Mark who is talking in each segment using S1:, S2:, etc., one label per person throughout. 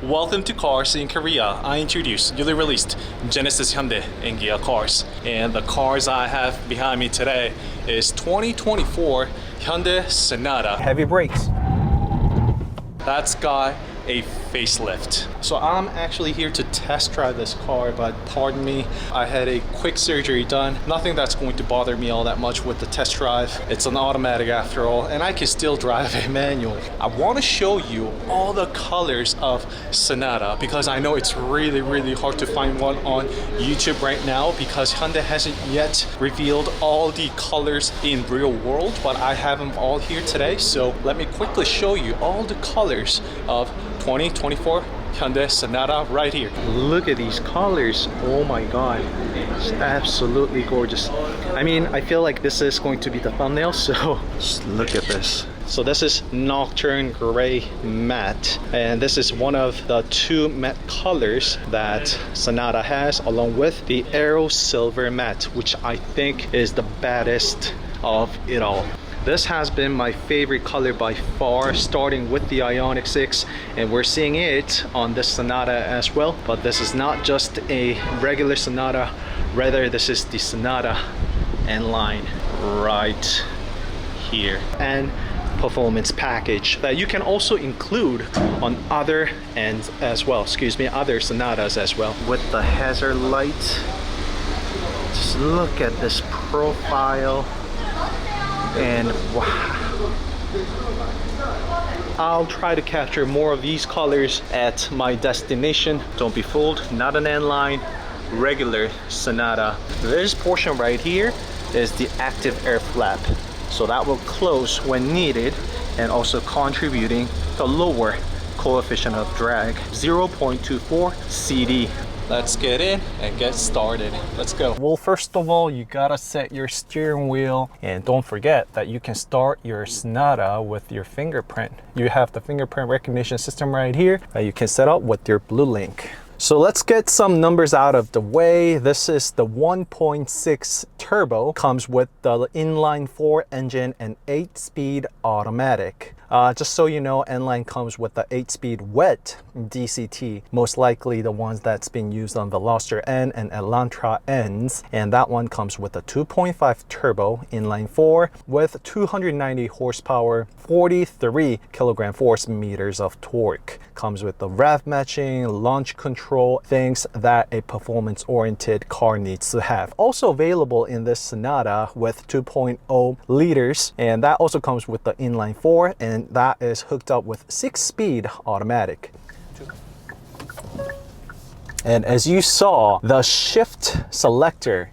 S1: Welcome to CarSceneKorea. I introduce newly released Genesis Hyundai and Kia cars. And the cars I have behind me today is 2024 Hyundai Sonata.
S2: Heavy brakes.
S1: That's got a facelift. So I'm actually here to test drive this car, but pardon me, I had a quick surgery done. Nothing that's going to bother me all that much with the test drive. It's an automatic after all, and I can still drive a manual. I want to show you all the colors of Sonata because I know it's really hard to find one on YouTube right now because Hyundai hasn't yet revealed all the colors in real world, but I have them all here today. So let me quickly show you all the colors of 2024 Hyundai Sonata right here. Look at these colors. Oh my god, it's absolutely gorgeous. I mean, I feel like this is going to be the thumbnail, so just look at this. So this is Nocturne Grey Matte, and this is one of the two matte colors that Sonata has, along with the Aero Silver Matte, which I think is the baddest of it all. This has been my favorite color by far, starting with the Ioniq 6, and we're seeing it on this Sonata as well. But this is not just a regular Sonata, rather this is the Sonata N-Line right here. And performance package that you can also include on other ends as well, other Sonatas as well. With the hazard light, just look at this profile. And wow, I'll try to capture more of these colors at my destination. Don't be fooled, not an N-Line, regular Sonata. This portion right here is the active air flap, so that will close when needed and also contributing to lower coefficient of drag, 0.24 CD. Let's get in and get started. Let's go. Well, first of all, you gotta set your steering wheel, and don't forget that you can start your Sonata with your fingerprint. You have the fingerprint recognition system right here that you can set up with your Blue Link. So let's get some numbers out of the way. This is the 1.6 turbo, comes with the inline 4 engine and 8-speed automatic. Just so you know, N-Line comes with the 8-speed wet DCT, most likely the ones that's been used on Veloster N and Elantra Ns, and that one comes with a 2.5 turbo inline 4 with 290 horsepower, 43 kilogram force meters of torque. Comes with the rev matching, launch control, things that a performance-oriented car needs to have. Also available in this Sonata with 2.0 liters, and that also comes with the inline 4, and that is hooked up with 6-speed automatic. And as you saw, the shift selector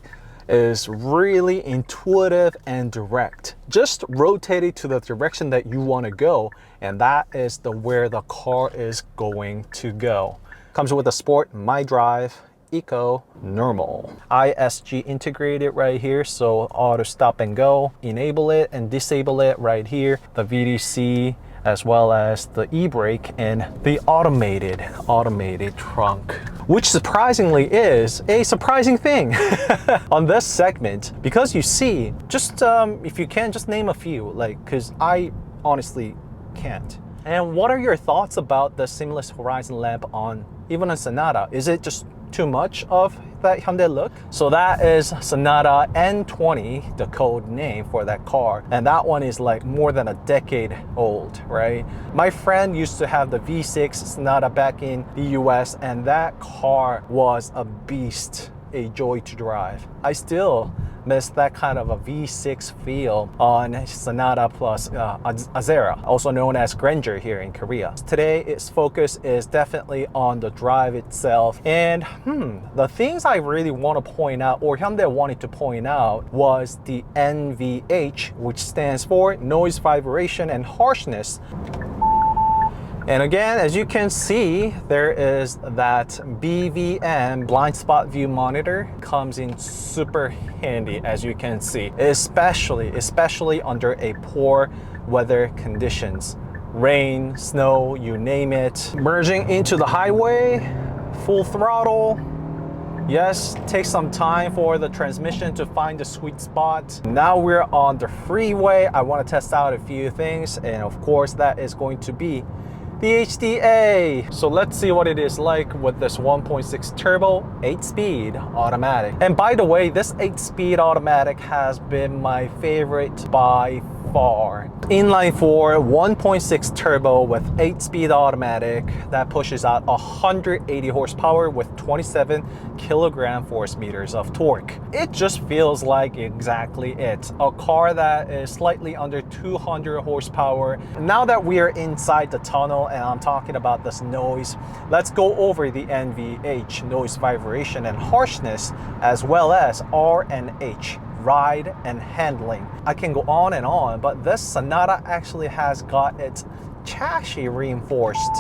S1: is really intuitive and direct. Just rotate it to the direction that you want to go, and that is where the car is going to go. Comes with a Sport, My Drive, Eco, Normal. ISG integrated right here, so auto stop and go. Enable it and disable it right here. The VDC, as well as the e-brake and the automated trunk, which surprisingly is a surprising thing on this segment, because you see, just if you can, just name a few, like, because I honestly can't. And what are your thoughts about the seamless horizon lamp on even a Sonata? Is it just too much of that Hyundai look? So that is Sonata N20, the code name for that car, and that one is like more than a decade old, right? My friend used to have the V6 Sonata back in the US, and that car was a beast, a joy to drive. I still miss that kind of a V6 feel on Sonata plus Azera, also known as Grandeur here in Korea. Today, its focus is definitely on the drive itself. And the things I really want to point out, or Hyundai wanted to point out, was the NVH, which stands for noise, vibration, and harshness. And again, as you can see, there is that BVM blind spot view monitor. Comes in super handy, as you can see, especially under a poor weather conditions. Rain, snow, you name it. Merging into the highway, full throttle. Yes, take some time for the transmission to find the sweet spot. Now we're on the freeway. I want to test out a few things, and of course that is going to be the HDA. So let's see what it is like with this 1.6 turbo 8-speed automatic. And by the way, this 8-speed automatic has been my favorite by far. Inline 4 1.6 turbo with 8-speed automatic that pushes out 180 horsepower with 27 kilogram force meters of torque. It just feels like exactly it. A car that is slightly under 200 horsepower. Now that we are inside the tunnel and I'm talking about this noise, let's go over the NVH, noise, vibration, and harshness, as well as R and H, ride and handling. I can go on, but this Sonata actually has got its chassis reinforced.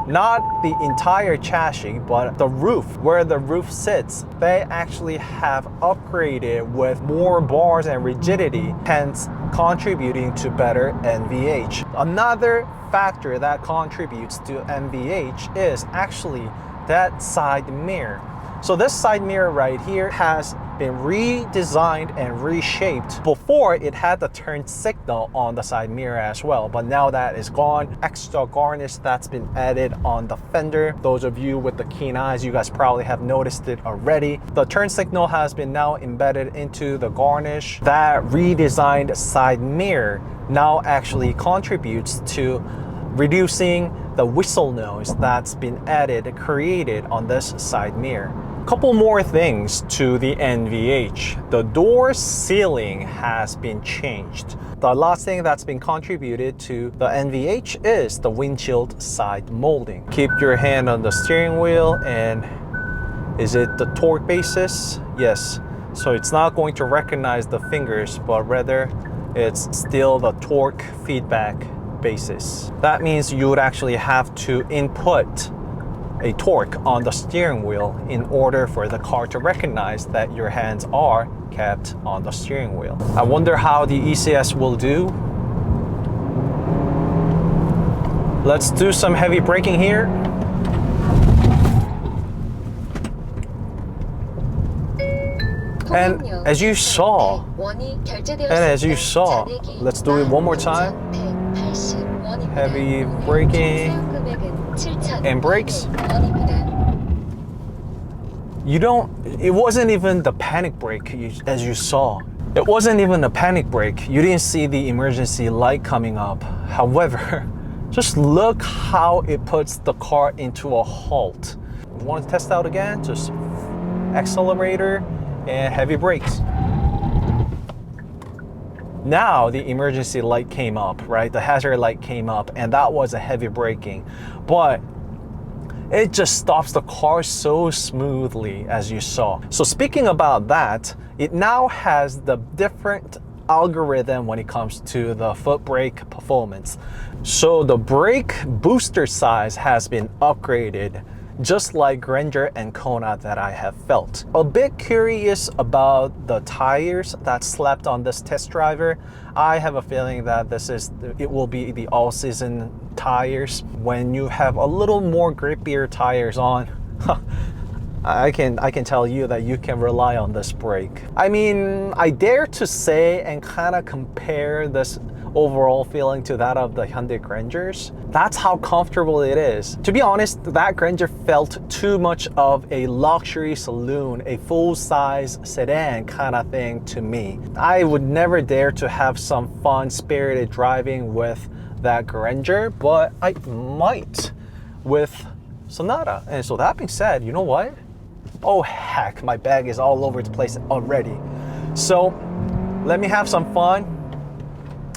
S1: Not the entire chassis, but the roof, where the roof sits, they actually have upgraded with more bars and rigidity, hence contributing to better NVH. Another factor that contributes to NVH is actually that side mirror. So this side mirror right here has been redesigned and reshaped. Before, it had the turn signal on the side mirror as well, but now that is gone. Extra garnish that's been added on the fender. Those of you with the keen eyes, you guys probably have noticed it already. The turn signal has been now embedded into the garnish. That redesigned side mirror now actually contributes to reducing the whistle noise that's been created on this side mirror. Couple more things to the NVH. The door sealing has been changed. The last thing that's been contributed to the NVH is the windshield side molding. Keep your hand on the steering wheel, and is it the torque basis? Yes. So it's not going to recognize the fingers, but rather it's still the torque feedback basis. That means you would actually have to input a torque on the steering wheel in order for the car to recognize that your hands are kept on the steering wheel. I wonder how the ECS will do. Let's do some heavy braking here. And as you saw, let's do it one more time. Heavy braking and brakes. It wasn't even the panic brake as you saw. It wasn't even a panic brake. You didn't see the emergency light coming up. However, just look how it puts the car into a halt. You want to test out again? Just accelerator and heavy brakes. Now the emergency light came up, right? The hazard light came up, and that was a heavy braking. But it just stops the car so smoothly, as you saw. So speaking about that, it now has the different algorithm when it comes to the foot brake performance. So the brake booster size has been upgraded, just like Grandeur and Kona that I have felt. A bit curious about the tires that slapped on this test driver. I have a feeling that it will be the all-season tires. When you have a little more grippier tires on, I can tell you that you can rely on this brake. I mean, I dare to say and kind of compare this overall feeling to that of the Hyundai Grandeurs. That's how comfortable it is. To be honest, that Grandeur felt too much of a luxury saloon, a full-size sedan kind of thing to me. I would never dare to have some fun, spirited driving with that Grandeur, but I might with Sonata. And so that being said, you know what? Oh heck, my bag is all over the place already. So let me have some fun.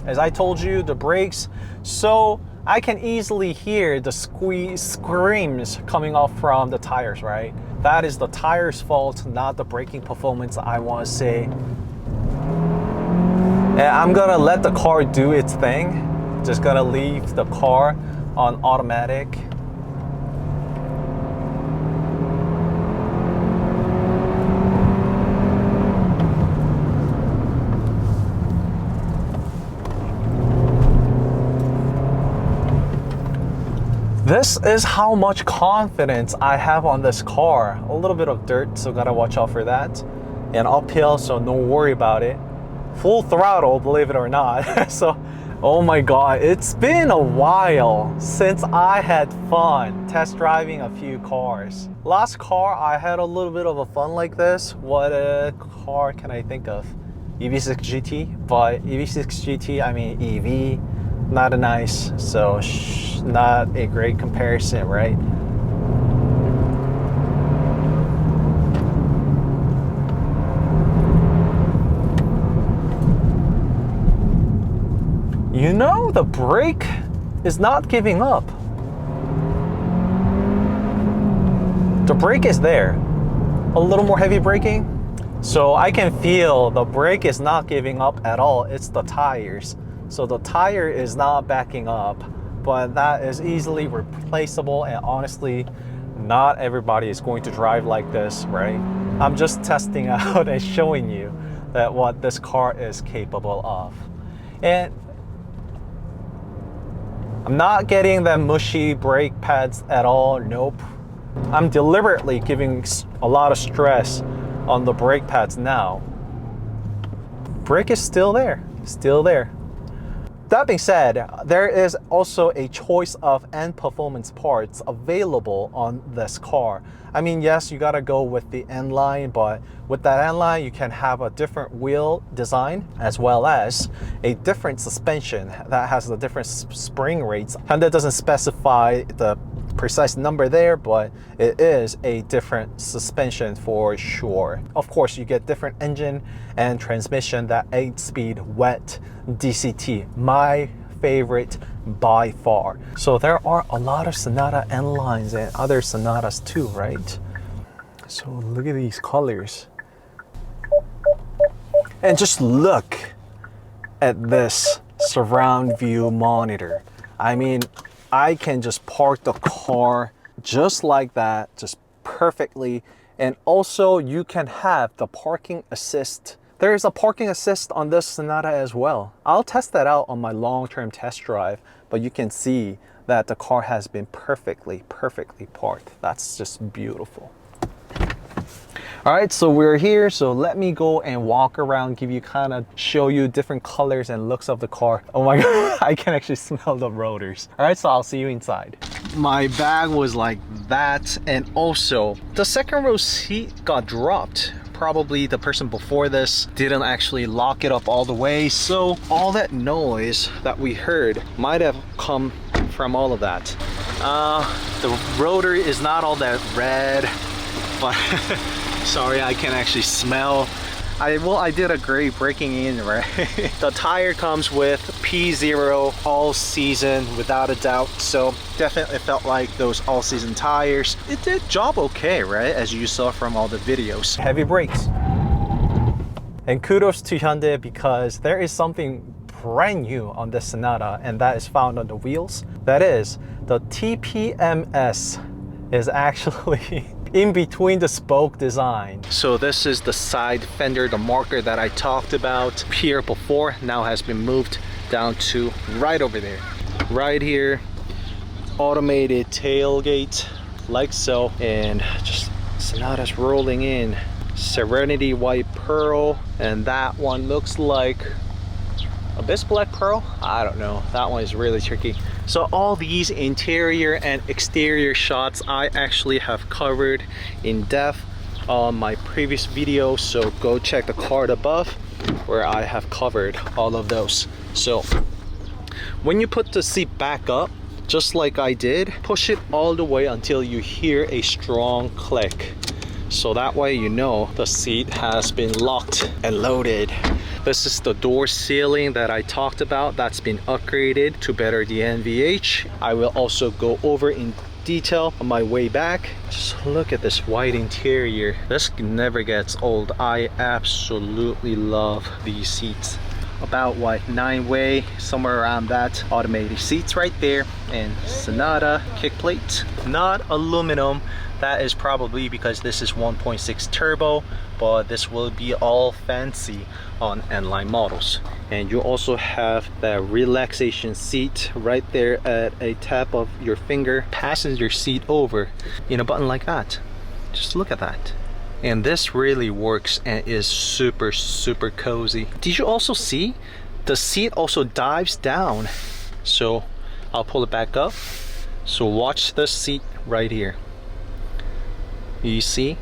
S1: As I told you, the brakes, so I can easily hear the screams coming off from the tires, right? That is the tires' fault, not the braking performance, I want to say. And I'm gonna let the car do its thing. Just gonna leave the car on automatic. This is how much confidence I have on this car. A little bit of dirt, so gotta watch out for that. And uphill, so no worry about it. Full throttle, believe it or not. So Oh my god, it's been a while since I had fun test driving a few cars. Last car I had a little bit of a fun like this. What car can I think of? EV6 GT, but EV6 GT, I mean EV, not a nice, so not a great comparison, right? You know, the brake is not giving up. The brake is there. A little more heavy braking. So I can feel the brake is not giving up at all. It's the tires. So the tire is not backing up, but that is easily replaceable. And honestly, not everybody is going to drive like this, right? I'm just testing out and showing you that what this car is capable of. And I'm not getting them mushy brake pads at all, nope. I'm deliberately giving a lot of stress on the brake pads now. Brake is still there, still there. That being said, there is also a choice of end performance parts available on this car. I mean, yes, you gotta go with the N-Line, but with that N-Line, you can have a different wheel design as well as a different suspension that has the different spring rates. Hyundai doesn't specify the precise number there, but it is a different suspension for sure. Of course, you get different engine and transmission, that 8-speed wet DCT, my favorite by far. So there are a lot of Sonata N-Lines and other Sonatas too, right? So look at these colors. And just look at this surround view monitor. I mean, I can just park the car just like that, just perfectly. And also you can have the parking assist. There is a parking assist on this Sonata as well. I'll test that out on my long-term test drive, but you can see that the car has been perfectly parked. That's just beautiful. All right, so we're here. So let me go and walk around, show you different colors and looks of the car. Oh my God, I can actually smell the rotors. All right, so I'll see you inside. My bag was like that. And also the second row seat got dropped. Probably the person before this didn't actually lock it up all the way. So all that noise that we heard might have come from all of that. The rotor is not all that red, but sorry, I can actually smell. I did a great breaking in, right? The tire comes with P0 all season without a doubt. So definitely felt like those all season tires. It did job okay, right? As you saw from all the videos. Heavy brakes. And kudos to Hyundai because there is something brand new on this Sonata, and that is found on the wheels. That is, the TPMS is actually in between the spoke design. So this is the side fender, the marker that I talked about here before, now has been moved down to right over there. Right here, automated tailgate, like so, and just Sonata's rolling in. Serenity white pearl, and that one looks like Abyss black pearl. I don't know, that one is really tricky. So all these interior and exterior shots I actually have covered in depth on my previous video, so go check the card above where I have covered all of those. So when you put the seat back up, just like I did, push it all the way until you hear a strong click. So that way you know the seat has been locked and loaded. This is the door sealing that I talked about. That's been upgraded to better the NVH. I will also go over in detail on my way back. Just look at this white interior. This never gets old. I absolutely love these seats. About what, 9-way, somewhere around that. Automated seats right there, and Sonata kick plate, not aluminum. That is probably because this is 1.6 turbo, but this will be all fancy on N-Line models. And you also have that relaxation seat right there at a tap of your finger, passes your seat over in a button like that. Just look at that. And this really works and is super cozy. Did you also see The seat also dives down, so I'll pull it back up. So watch the seat right here. You see?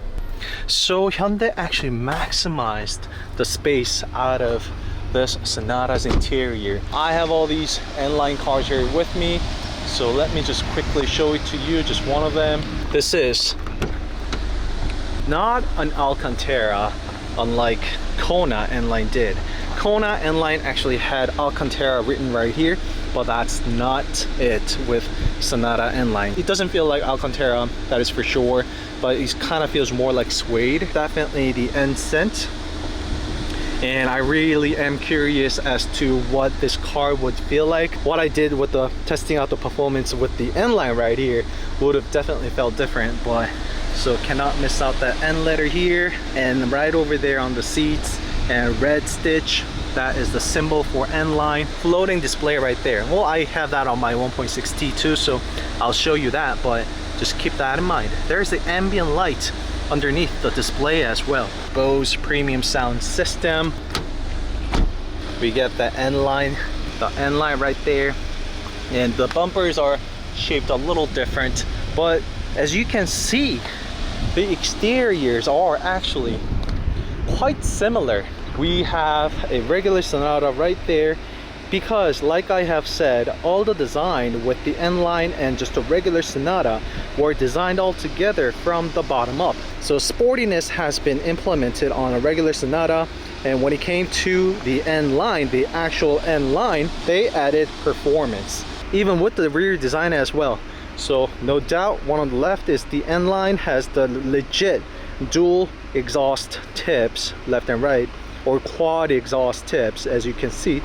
S1: So Hyundai actually maximized the space out of this Sonata's interior. I have all these N-Line cars here with me, so let me just quickly show it to you, just one of them. This is not an Alcantara, unlike Kona N-Line did. Kona N-Line actually had Alcantara written right here, but that's not it with Sonata N-Line. It doesn't feel like Alcantara, that is for sure, but it kind of feels more like suede. Definitely the N scent. And I really am curious as to what this car would feel like. What I did with the testing out the performance with the N-Line right here would have definitely felt different, but so cannot miss out that N letter here, and right over there on the seats, and red stitch, that is the symbol for N-Line. Floating display right there. Well, I have that on my 1.6T too, so I'll show you that, but just keep that in mind. There's the ambient light underneath the display as well. Bose premium sound system. We get the N-Line right there, and the bumpers are shaped a little different, but as you can see, the exteriors are actually quite similar. We have a regular Sonata right there, because like I have said, all the design with the N-Line and just a regular Sonata were designed all together from the bottom up. So sportiness has been implemented on a regular Sonata, and when it came to the N-Line, the actual N-Line, they added performance, even with the rear design as well. So no doubt, one on the left is the N-Line, has the legit dual exhaust tips left and right, or quad exhaust tips, as you can see,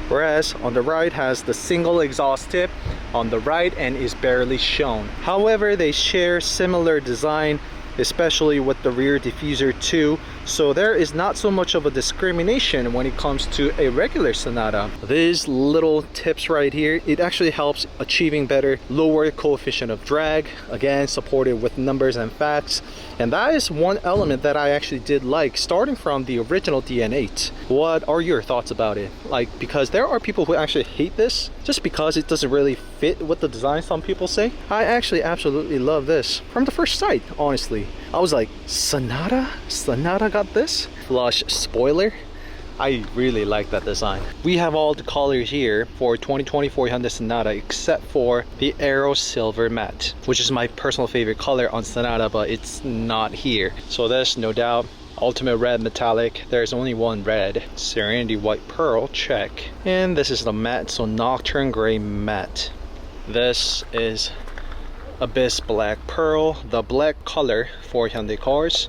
S1: whereas on the right has the single exhaust tip on the right and is barely shown. However, they share similar design, especially with the rear diffuser too, so there is not so much of a discrimination when it comes to a regular Sonata. These little tips right here, it actually helps achieving better lower coefficient of drag, again supported with numbers and facts, and that is one element that I actually did like, starting from the original DN8. What are your thoughts about it? Like, because there are people who actually hate this just because it doesn't really fit with the design, some people say. I actually absolutely love this from the first sight, honestly. I was like, Sonata got this? Flush spoiler. I really like that design. We have all the colors here for 2024 Hyundai Sonata except for the Aero Silver Matte, which is my personal favorite color on Sonata, but it's not here. So this, no doubt. Ultimate red metallic, there's only one red. Serenity white pearl, check. And this is the matte, so Nocturne Grey Matte. This is Abyss Black Pearl, the black color for Hyundai cars.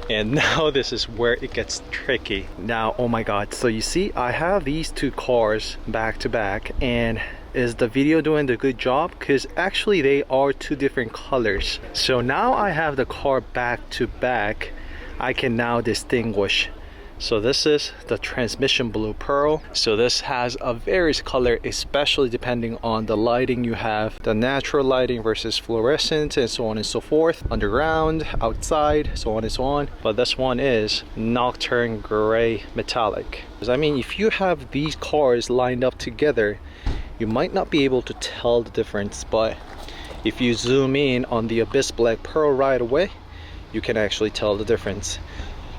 S1: And now this is where it gets tricky. Now, oh my god, so you see I have these two cars back to back, and is the video doing the good job? Because actually they are two different colors. So now I have the car back to back, I can now distinguish. So this is the transmission blue pearl. So this has a various color, especially depending on the lighting you have, the natural lighting versus fluorescent, and so on and so forth, underground, outside, so on and so on. But this one is Nocturne Grey Metallic. I mean, if you have these cars lined up together, you might not be able to tell the difference, but if you zoom in on the Abyss Black Pearl right away, you can actually tell the difference.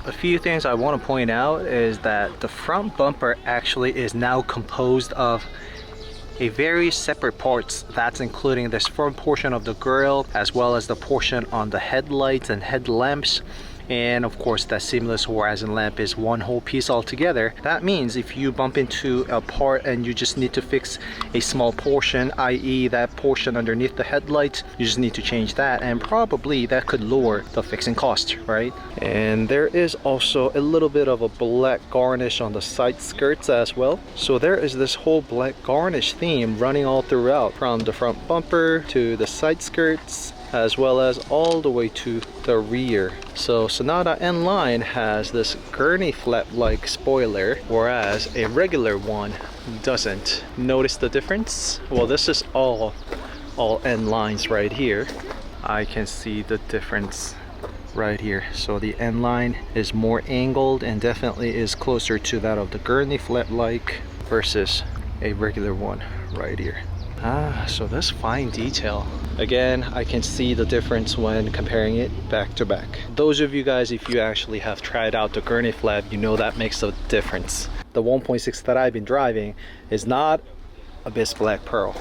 S1: A few things I want to point out is that the front bumper actually is now composed of a very separate parts. That's including this front portion of the grille, as well as the portion on the headlights and headlamps. And of course that seamless horizon lamp is one whole piece altogether. That means if you bump into a part and you just need to fix a small portion, i.e. that portion underneath the headlights, you just need to change that, and probably that could lower the fixing cost, right? And there is also a little bit of a black garnish on the side skirts as well. So there is this whole black garnish theme running all throughout, from the front bumper to the side skirts, as well as all the way to the rear. So Sonata N-Line has this gurney flap-like spoiler, whereas a regular one doesn't. Notice the difference? Well, this is all N-Lines right here. I can see the difference right here. So the N-Line is more angled and definitely is closer to that of the gurney flap-like. versus a regular one right here. So this fine detail. Again, I can see the difference when comparing it back to back. Those of you guys, if you actually have tried out the gurney flap, you know that makes a difference. The 1.6 that I've been driving is not Abyss Black Pearl.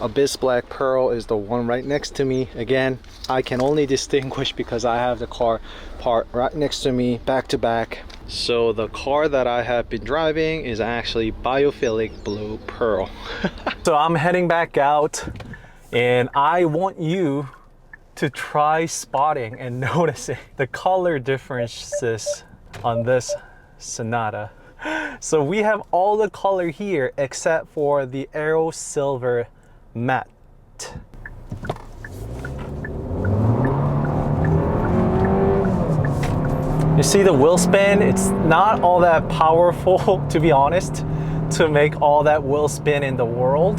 S1: Abyss Black Pearl is the one right next to me. Again, I can only distinguish because I have the car part right next to me, back to back. So the car that I have been driving is actually Biophilic Blue Pearl. So I'm heading back out, and I want you to try spotting and noticing the color differences on this Sonata. So we have all the color here except for the Aero Silver Matte. You see the wheel spin? It's not all that powerful, to be honest, to make all that wheel spin in the world.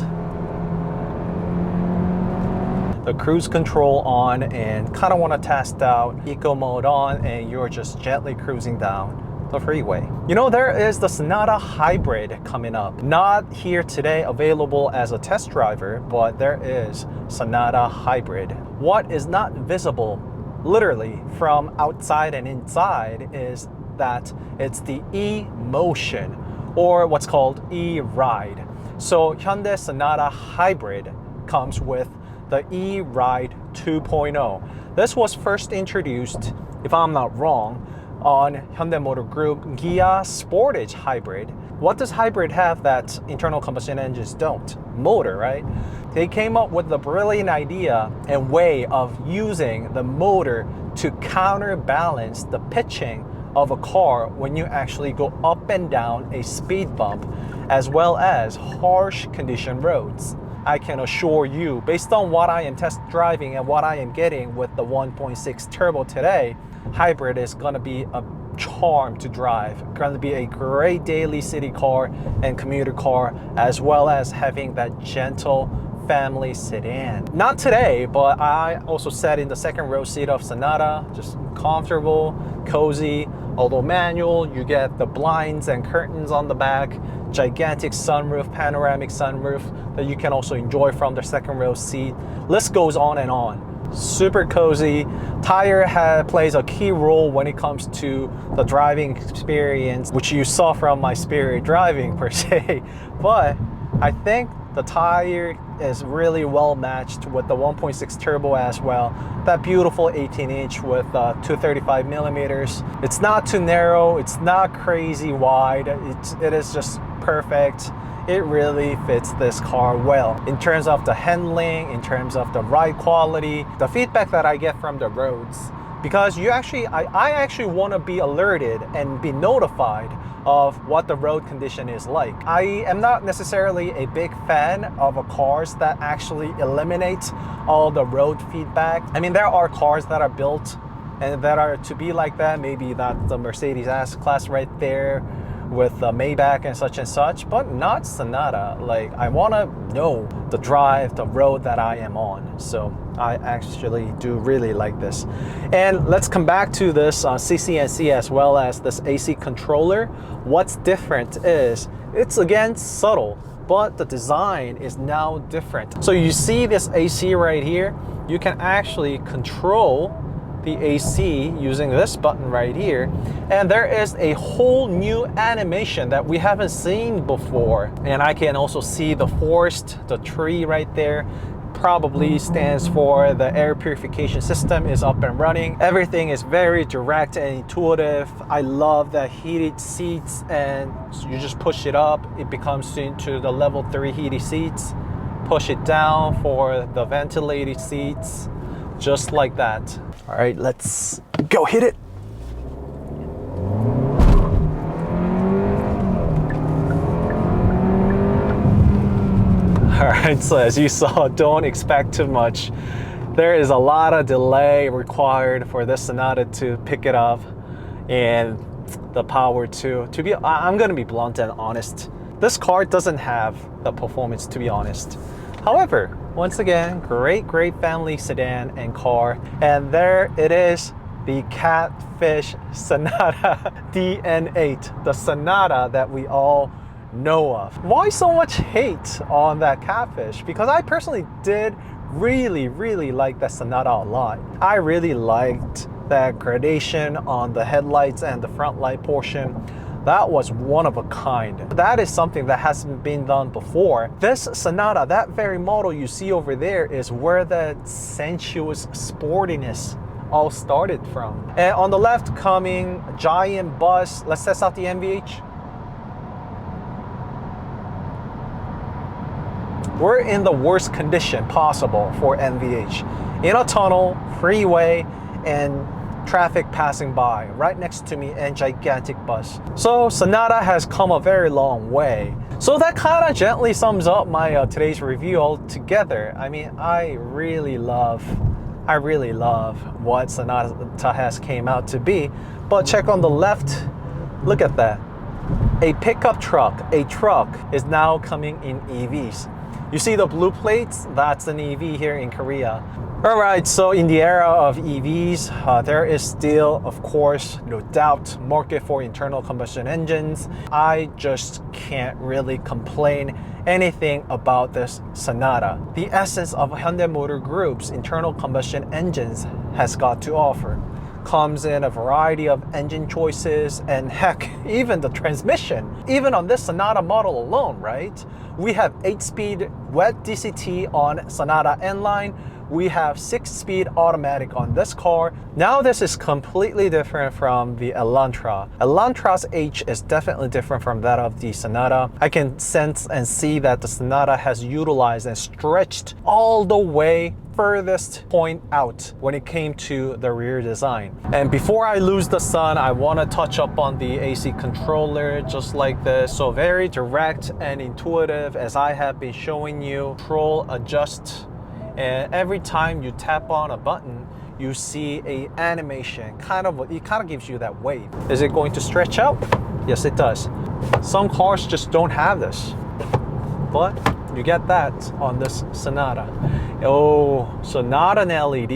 S1: The cruise control on, and kind of want to test out eco mode on, and you're just gently cruising down the freeway. You know, there is the Sonata Hybrid coming up. Not here today, available as a test driver, but there is Sonata Hybrid. What is not visible literally from outside and inside is that it's the e-motion, or what's called e-ride. So Hyundai Sonata Hybrid comes with the e-ride 2.0. This was first introduced, if I'm not wrong, on Hyundai Motor Group Kia Sportage Hybrid. What does hybrid have that internal combustion engines don't? Motor, right? They came up with the brilliant idea and way of using the motor to counterbalance the pitching of a car when you actually go up and down a speed bump, as well as harsh condition roads. I can assure you, based on what I am test driving and what I am getting with the 1.6 turbo today, hybrid is gonna be a charm to drive. Gonna be a great daily city car and commuter car, as well as having that gentle family sedan. Not today, but I also sat in the second row seat of Sonata, just comfortable, cozy. Although manual, you get the blinds and curtains on the back, gigantic sunroof, panoramic sunroof that you can also enjoy from the second row seat. List goes on and on. Super cozy. Tire plays a key role when it comes to the driving experience, which you saw from my Spirit driving per se. But I think the tire is really well matched with the 1.6 turbo as well. That beautiful 18-inch with 235 millimeters. It's not too narrow, it's not crazy wide, it is just perfect. It really fits this car well. In terms of the handling, in terms of the ride quality, the feedback that I get from the roads, because I actually want to be alerted and be notified of what the road condition is like. I am not necessarily a big fan of cars that actually eliminate all the road feedback. I mean, there are cars that are built and that are to be like that. Maybe that's the Mercedes S-Class right there with the Maybach and such, but not Sonata. Like, I want to know the drive, the road that I am on. So I actually do really like this. And let's come back to this ccNC as well as this AC controller. What's different is it's again subtle, but the design is now different. So you see this AC right here, you can actually control the AC using this button right here, and there is a whole new animation that we haven't seen before. And I can also see the forest, the tree right there, probably stands for the air purification system is up and running. Everything is very direct and intuitive. I love the heated seats, and you just push it up, it becomes into the level 3 heated seats. Push it down for the ventilated seats, just like that. All right, let's go hit it. All right, so as you saw, don't expect too much. There is a lot of delay required for this Sonata to pick it up, and the power to be, I'm gonna be blunt and honest. This car doesn't have the performance, to be honest. However, once again, great family sedan and car. And there it is, the Catfish Sonata DN8, the Sonata that we all know of. Why so much hate on that catfish? Because I personally did really like that Sonata a lot. I really liked that gradation on the headlights and the front light portion. That was one of a kind. That is something that hasn't been done before. This Sonata, that very model you see over there, is where the sensuous sportiness all started from. And on the left coming, giant bus. Let's test out the NVH. We're in the worst condition possible for NVH. In a tunnel, freeway, and traffic passing by right next to me, and gigantic bus. So Sonata has come a very long way. So that kind of gently sums up my today's review altogether. I mean, I really love what Sonata has came out to be. But check on the left, look at that. A pickup truck, a truck is now coming in EVs. You see the blue plates? That's an EV here in Korea. All right, so in the era of EVs, there is still, of course, no doubt, market for internal combustion engines. I just can't really complain anything about this Sonata. The essence of Hyundai Motor Group's internal combustion engines has got to offer. Comes in a variety of engine choices, and heck, even the transmission. Even on this Sonata model alone, right? We have 8-speed wet DCT on Sonata N-Line. We have 6-speed automatic on this car. Now this is completely different from the Elantra. Elantra's H is definitely different from that of the Sonata. I can sense and see that the Sonata has utilized and stretched all the way furthest point out when it came to the rear design. And before I lose the sun, I want to touch up on the AC controller just like this. So very direct and intuitive, as I have been showing you. Control, adjust, and every time you tap on a button, you see a animation. It kind of gives you that wave. Is it going to stretch out? Yes, it does. Some cars just don't have this, but you get that on this Sonata. Oh, so not an LED.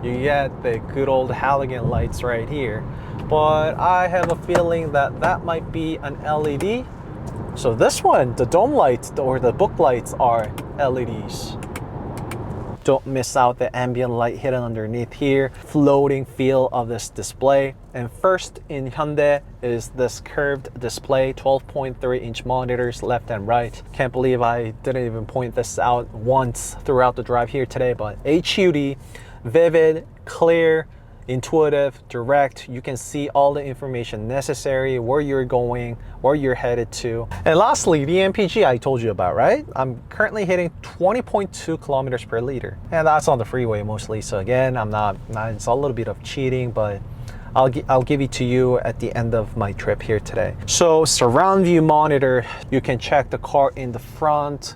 S1: You get the good old halogen lights right here, but I have a feeling that that might be an LED. So this one, the dome lights or the book lights, are LEDs. Don't miss out the ambient light hidden underneath here. Floating feel of this display. And first in Hyundai is this curved display, 12.3-inch monitors left and right. Can't believe I didn't even point this out once throughout the drive here today, but HUD, vivid, clear, intuitive, direct. You can see all the information necessary, where you're going, where you're headed to. And lastly, the MPG I told you about, right? I'm currently hitting 20.2 kilometers per liter, and that's on the freeway mostly. So again, it's a little bit of cheating, but I'll give it to you at the end of my trip here today. So surround view monitor, you can check the car in the front,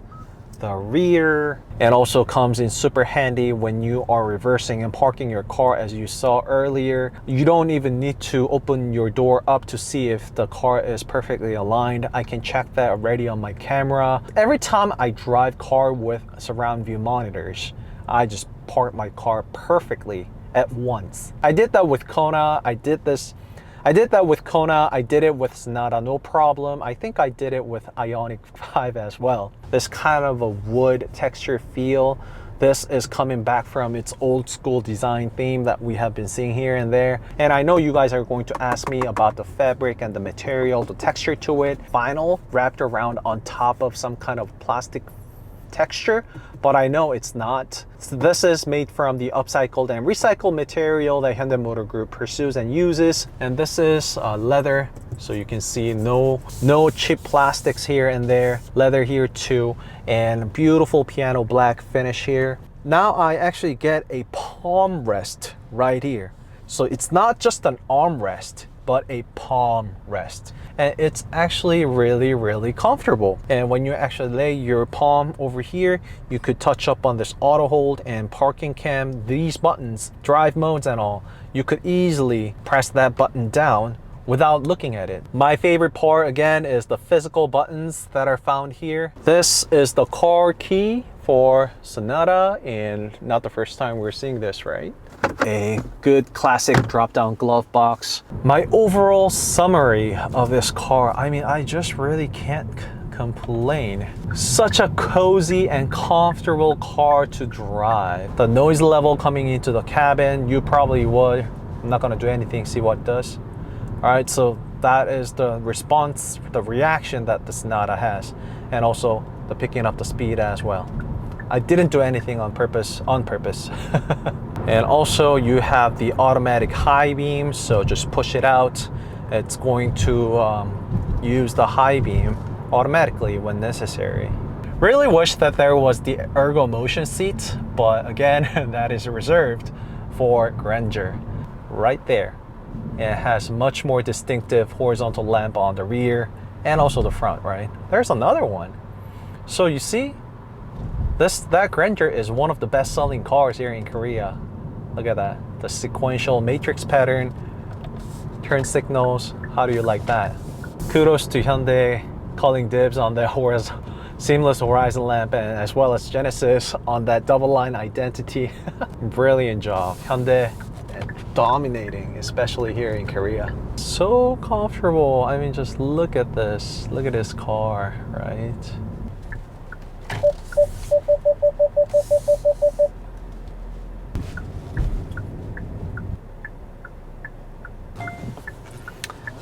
S1: the rear, and also comes in super handy when you are reversing and parking your car. As you saw earlier, you don't even need to open your door up to see if the car is perfectly aligned. I can check that already on my camera. Every time I drive car with surround view monitors, I just park my car perfectly at once. I did that with Kona. I did it with Sonata, no problem. I think I did it with Ioniq 5 as well. This kind of a wood texture feel. This is coming back from its old school design theme that we have been seeing here and there. And I know you guys are going to ask me about the fabric and the material, the texture to it. Vinyl wrapped around on top of some kind of plastic texture, but I know it's not. So this is made from the upcycled and recycled material that Hyundai Motor Group pursues and uses. And this is leather, so you can see no cheap plastics here and there. Leather here too, and beautiful piano black finish here. Now I actually get a palm rest right here. So it's not just an armrest, but a palm rest. And it's actually really comfortable. And when you actually lay your palm over here, you could touch up on this auto hold and parking cam, these buttons, drive modes and all. You could easily press that button down without looking at it. My favorite part again is the physical buttons that are found here. This is the car key for Sonata, and not the first time we're seeing this, right? a good classic drop-down glove box. My overall summary of this car, I mean, I just really can't complain. Such a cozy and comfortable car to drive. The noise level coming into the cabin, you probably would. I'm not gonna do anything, see what it does. All right, so that is the response, the reaction that the Sonata has, and also the picking up the speed as well. I didn't do anything on purpose. And also you have the automatic high beam, so just push it out. It's going to use the high beam automatically when necessary. Really wish that there was the ergo motion seat, but again, that is reserved for grandeur. Right there. It has much more distinctive horizontal lamp on the rear and also the front, right? There's another one. So you see, that grandeur is one of the best-selling cars here in Korea. Look at that. The sequential matrix pattern, turn signals. How do you like that? Kudos to Hyundai calling dibs on the seamless horizon lamp, and as well as Genesis on that double line identity. Brilliant job. Hyundai dominating, especially here in Korea. So comfortable. I mean, just look at this. Look at this car, right?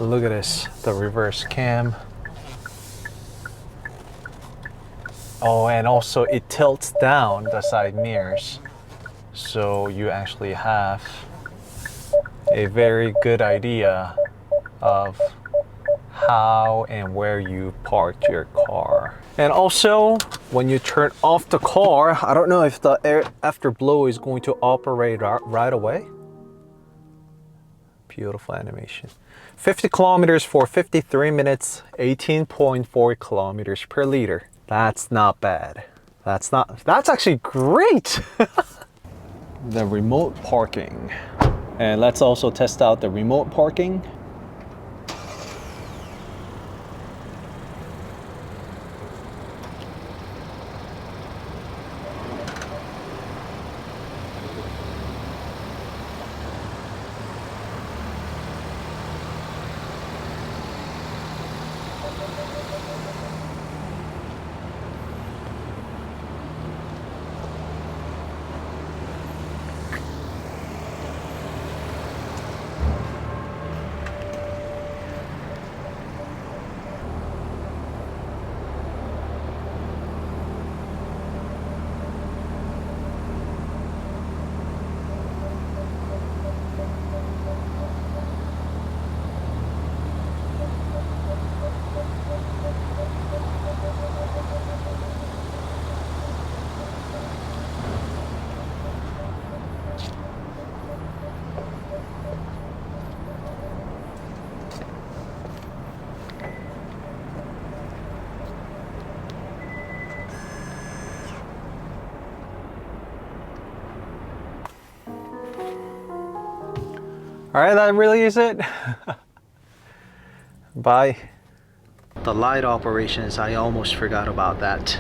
S1: Look at this, the reverse cam. Oh, and also it tilts down the side mirrors. So you actually have a very good idea of how and where you parked your car. And also, when you turn off the car, I don't know if the air afterglow is going to operate right away. Beautiful animation. 50 kilometers for 53 minutes, 18.4 kilometers per liter. That's not bad. That's actually great. The remote parking. And let's also test out the remote parking. All right, that really is it. Bye. The light operations, I almost forgot about that.